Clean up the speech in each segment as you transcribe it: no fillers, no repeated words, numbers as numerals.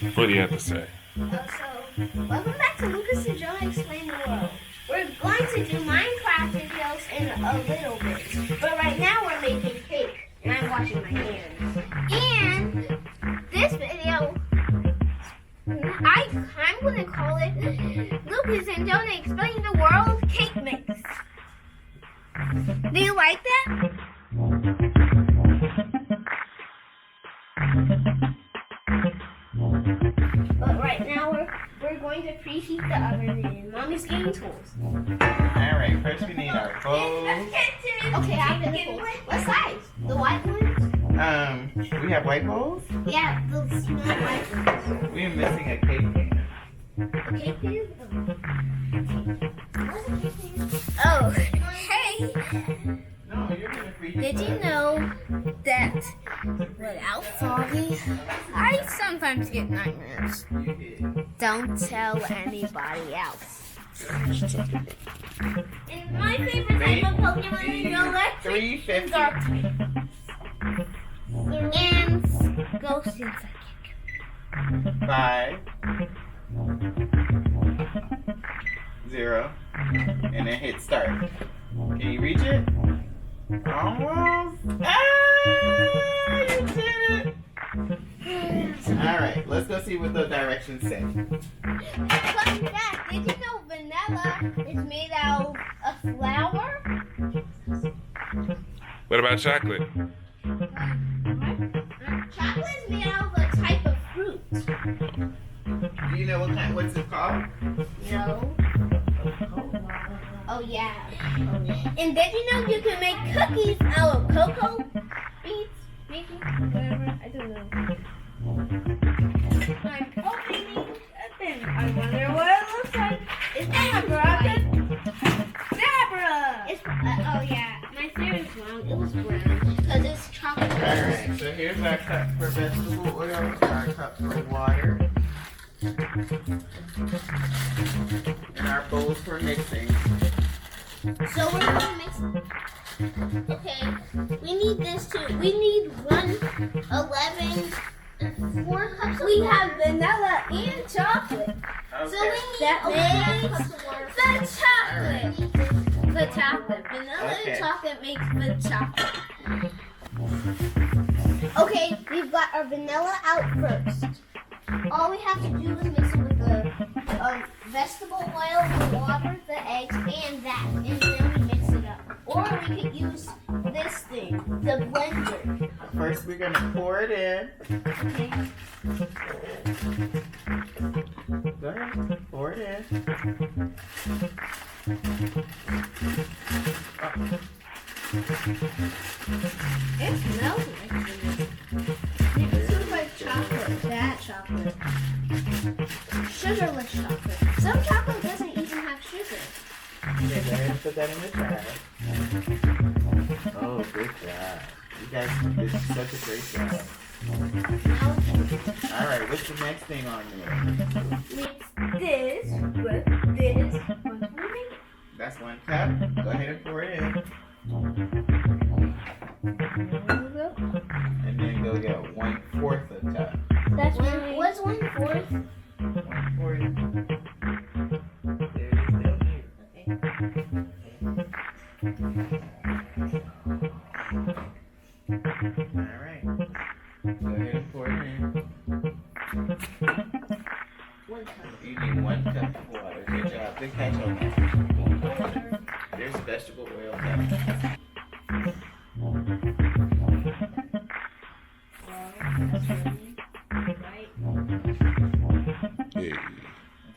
What do you have to say? Welcome back to Lucas and Jonah Explain the World. We're going to do Minecraft videos in a little bit, but right now we're making cake, and I'm washing my hands. And this video, I'm going to call it Lucas and Jonah Explain the World Cake Mix. Do you like that? But right now we're going to preheat the oven in Mommy's Game Tools. Alright, first we need our bowls. Okay, I'm gonna pull. What size? The white ones? We have white bowls? Yeah, the small white ones. We're missing a cake pan. A cake pan? Oh, hey! No, you're gonna preheat. Did you know that without Froggy, I sometimes get nightmares? You did. Don't tell anybody else. And my favorite type of Pokemon is electric and 350. dark type. And ghost and psychic. 5 0 and then hit start. Can you reach it? Almost. Ah, you did it. Alright, let's go see what the directions say. Fun fact, did you know vanilla is made out of flour? What about chocolate? Chocolate is made out of a type of fruit. Do you know what's it called? No. Oh yeah. And did you know you can make cookies out of cocoa beans? Maybe? Whatever. I don't know. I'm opening a thing. I wonder what it looks like. Is that brown? Zebra! It's, oh yeah. My theory is wrong. It was brown. Because it's chocolate. Alright, so here's our cup for vegetable oil, our cup for water, and our bowls for mixing. So we're gonna mix. Okay, we need this too. We need 11, 4 cups. We have vanilla and chocolate. Okay. So we need that makes the chocolate. Vanilla and chocolate makes the chocolate. Okay, we've got our vanilla out first. All we have to do is mix it with the vegetable oil, the water, the eggs, and that. And then we mix it up. Or we could use this thing, the blender. First, we're gonna pour it in. Okay. Go ahead, pour it in. It smells like chocolate. That chocolate. Sugarless chocolate. Some chocolate doesn't even have sugar. Okay, go ahead and put that in the trash. Oh, good job. You guys did such a great job. Alright, what's the next thing on there? Mix this with this. That's 1 cup. Go ahead and pour it in. And then go get 1/4 a cup. That's what's 1/4? 1/4. There it is down here. Alright. Go ahead and pour it in. 1 cup. You need 1 cup of water. Good job. Good catch on that. There's vegetable oil cup. Yeah.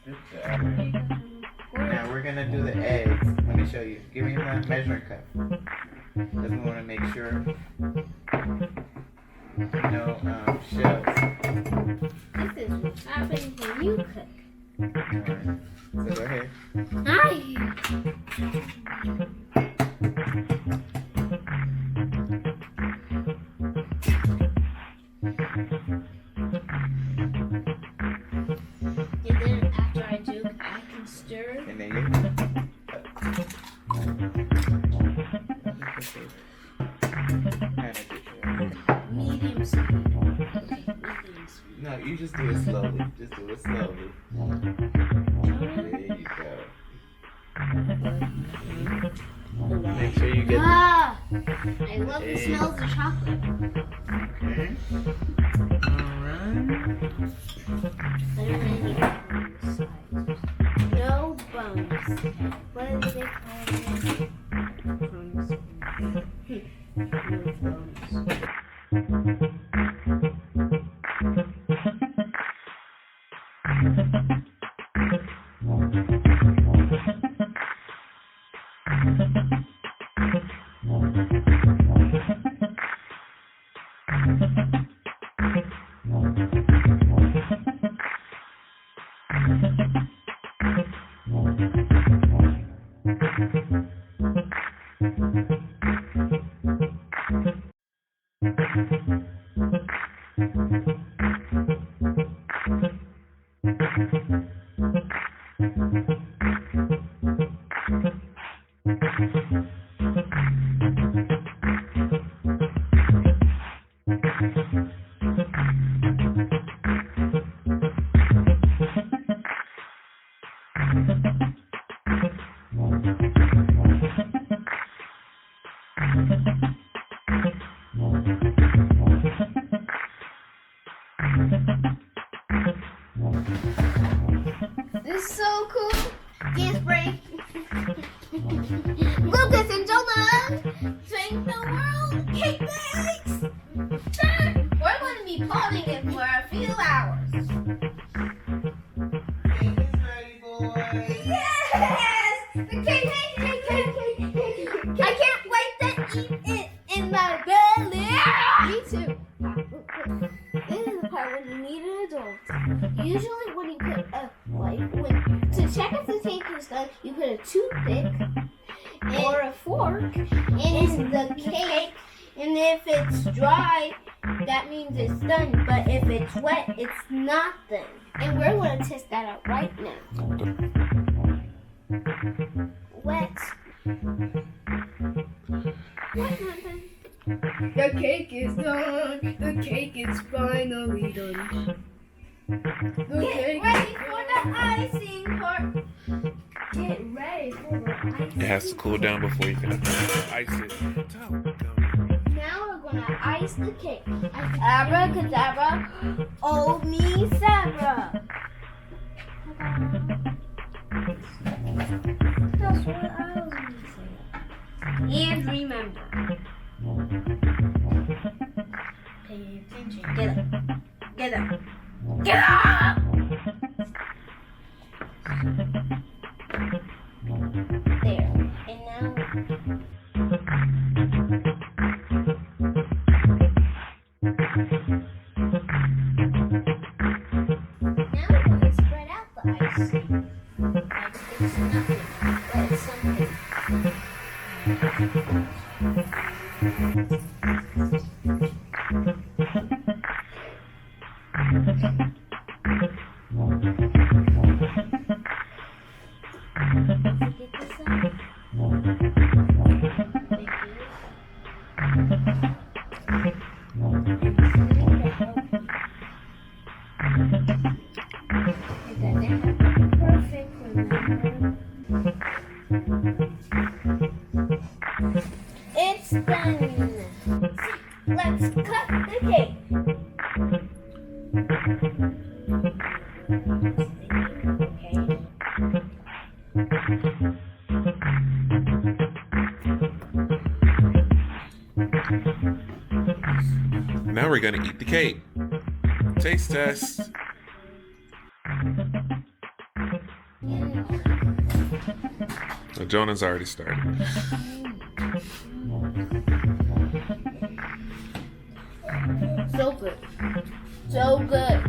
Good job. Now we're gonna do the eggs. Let me show you. Give me the measuring cup. Because we want to make sure no shells. This is what's happening when you cook. Alright. So go ahead. Hi. And then after I do, I can stir. And then you. Kind of Medium speed. Okay, medium speed. No, usually Just do it slowly. Just do it slowly. There you go. Make sure you get. Ah, I love the smell of the chocolate. Okay. Alright. No bones. What is it This is so cool. Dance break. Lucas and Jonah drink the world cake mix. We're going to be potting it for a few hours. Cake is ready, boys. Yes! The cake. I can't wait to eat it in my belly. Me too. This is the part when you need an adult. Usually when you put to check if the cake is done, you put a toothpick or a fork in the cake, and if it's dry, that means it's done, but if it's wet, it's not done. And we're going to test that out right now. Wet. What happened? The cake is done. The cake is finally done. Get ready for the icing part. Get ready for the icing. It has to cool down before you can ice it. Now we're gonna ice the cake. Abracadabra, oh me sabra. That's what I was gonna say. And remember, pay attention. Get up. Get up. Get up! There. And now we're going to spread out the icing. Like it's nothing, but it's something. It's done. Let's cut the cake. Now we're gonna eat the cake. Taste test. Well, Jonah's already started. So good. So good.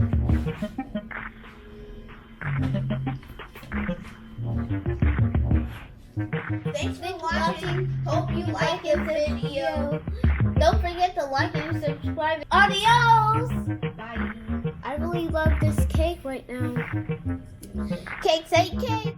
Thanks for watching. Hope you like this video. Don't forget to like and subscribe. Adios! Bye. I really love this cake right now. Cake, say cake.